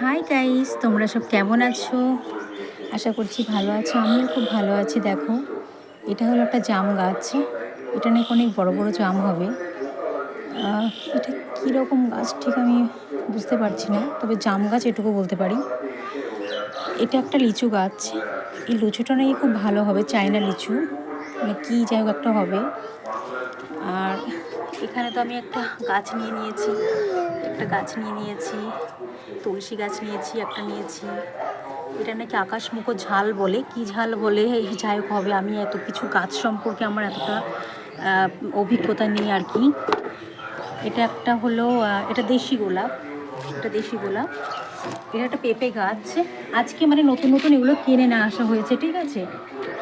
Hi guys, তোমরা সব কেমন আছো? আশা করছি ভালো আছো। আমিও খুব ভালো আছি। দেখো, এটা হলো একটা জাম গাছ। এটা নাকি অনেক বড় বড় জাম হবে। এটা কীরকম গাছ ঠিক আমি বুঝতে পারছি না, তবে জাম গাছ এটুকু বলতে পারি। এটা একটা লিচু গাছ। এই লিচুটা নাকি খুব ভালো হবে, চায়না লিচু, মানে কী যাই হোক একটা হবে। আর এখানে তো আমি একটা গাছ নিয়েছি, তুলসী গাছ নিয়েছি, একটা নিয়েছি। এটা নাকি আকাশমুখো ঝাল বলে, কি ঝাল বলে যাই হোক হবে। আমি এত কিছু গাছ সম্পর্কে আমার এতটা অভিজ্ঞতা নেই আর কি। এটা একটা হলো এটা দেশি গোলাপ। এটা একটা পেঁপে গাছ। আজকে মানে নতুন নতুন এগুলো কিনে না আসা হয়েছে, ঠিক আছে,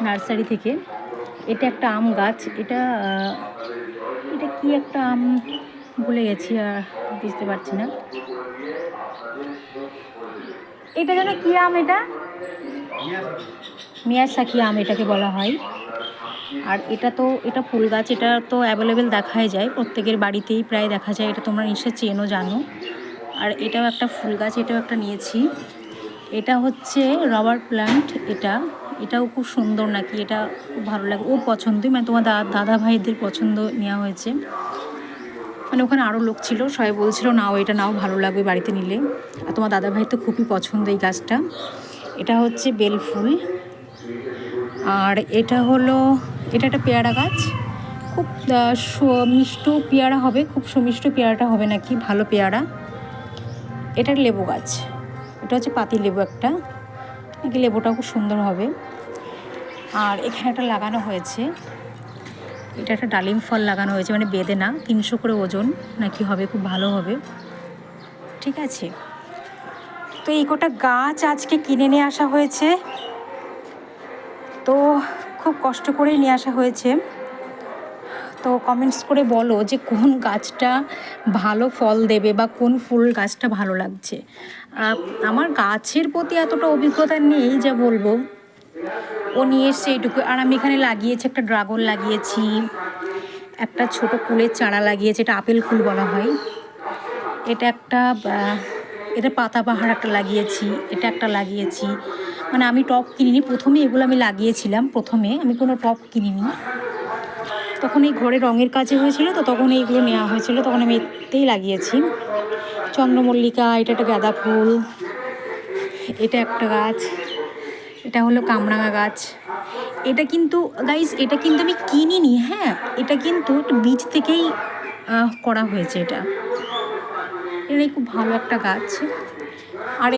নার্সারি থেকে। এটা একটা আম গাছ। এটা কি একটা আম ভুলে গেছি, আর বুঝতে পারছি না। এটা যেন কী আম? এটা মিয়াজাকি আম এটাকে বলা হয়। আর এটা ফুল গাছ। এটা তো অ্যাভেলেবেল দেখাই যায়, প্রত্যেকের বাড়িতেই প্রায় দেখা যায়। এটা তোমরা নিশ্চয় চেনো, জানো। আর এটাও একটা ফুল গাছ, এটাও একটা নিয়েছি। এটা হচ্ছে রবার প্ল্যান্ট। এটাও খুব সুন্দর নাকি, এটা খুব ভালো লাগে। ও পছন্দই, মানে তোমার দাদা ভাইদের পছন্দ নেওয়া হয়েছে। মানে ওখানে আরও লোক ছিল, সবাই বলছিল নাও, এটা নাও, ভালো লাগবে বাড়িতে নিলে। আর তোমার দাদা ভাই তো খুবই পছন্দ এই গাছটা। এটা হচ্ছে বেলফুল। আর এটা একটা পেয়ারা গাছ। খুব মিষ্ট পেয়ারা হবে, খুব সুমিষ্ট পেয়ারাটা হবে নাকি, ভালো পেয়ারা। এটা লেবু গাছ। এটা হচ্ছে পাতি লেবু একটা, নাকি লেবুটাও খুব সুন্দর হবে। আর এখানে একটা লাগানো হয়েছে, এটা একটা ডালিম ফল লাগানো হয়েছে, মানে বেদে না, 300 করে ওজন নাকি হবে, খুব ভালো হবে, ঠিক আছে। তো এই কটা গাছ আজকে কিনে নিয়ে আসা হয়েছে। তো খুব কষ্ট করেই নিয়ে আসা হয়েছে। তো কমেন্টস করে বলো যে কোন গাছটা ভালো ফল দেবে বা কোন ফুল গাছটা ভালো লাগছে। আমার গাছের প্রতি এতটা অভিজ্ঞতা নেই যা বলবো, ও নিয়ে এসছে এইটুকু। আর আমি এখানে লাগিয়েছি, একটা ড্রাগন লাগিয়েছি, একটা ছোট কুলের চারা লাগিয়েছি, এটা আপেল ফুল বলা হয়। এটা পাতাবাহার একটা লাগিয়েছি, এটা একটা লাগিয়েছি। মানে আমি টব কিনিনি, প্রথমে এগুলো আমি লাগিয়েছিলাম। প্রথমে আমি কোনো টব কিনিনি, তখন এই ঘরে রঙের কাজে হয়েছিল, তো তখন এইগুলো নেওয়া হয়েছিল, তখন আমি এতেই লাগিয়েছি। চন্দ্রমল্লিকা, এটা একটা গাঁদা ফুল, এটা একটা গাছ, এটা হলো কামরাঙা গাছ। এটা কিন্তু গাইস, এটা কিন্তু আমি কিনিনি, হ্যাঁ, এটা কিন্তু বীজ থেকেই করা হয়েছে। এটা খুব ভালো একটা গাছ।